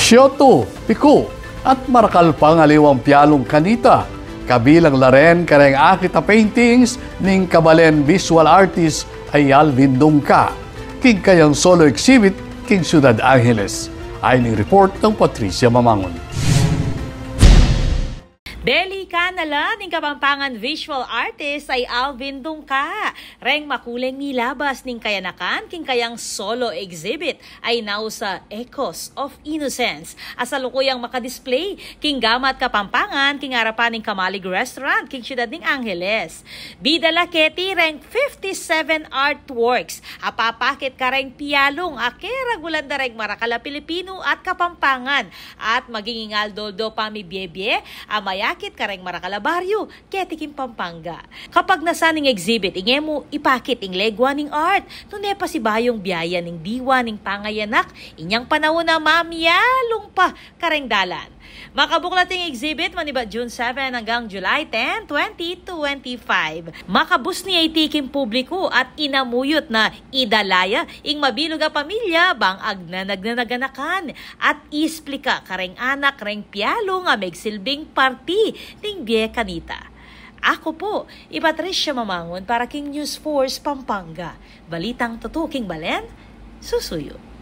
Syoto, Pico, at marakal pang aliwang pialong kanita. Kabilang la rin kareng akita paintings ning kabalen visual artist ay Alvin Dungka. King kayang solo exhibit king Ciudad Angeles. Ayon report ng Patricia Mamangon. Deli kanala ning Kapampangan visual artist ay Alvin Dungka. Reng makuleng nilabas ning kayanakan king kayang solo exhibit ay now sa Echoes of Innocence. Asalukuyang makadisplay king gamat Kapampangan king harapan ning Kamalig Restaurant king Ciudad ning Angeles. Bidala keti reng 57 artworks. Apapakit ka reng pialong akera gulanda reng Marakala Pilipino at Kapampangan at maging Aldoldo Pamibiebie amaya kit kareng Marakala Barrio, ketikim Pampanga. Kapag nasaning exhibit, inge mo ipakit ing legwa ning art. Nune pa si bayong biyaya ning diwa ning pangayanak, inyang panahon na mamiyalong pa kareng dalan. Makabuklat ing exhibit maniba June 7 hanggang July 10, 2025. Makabus ni itikim publiko at inamuyot na idalaya ing mabilog a pamilya bang agnanagnanaganakan at isplika kareng anak reng pialo nga megsilbing parti ning Biye Kanita. Ako po, Patricia Mamangon para King News Force Pampanga. Balitang tutuking balen, susuyo.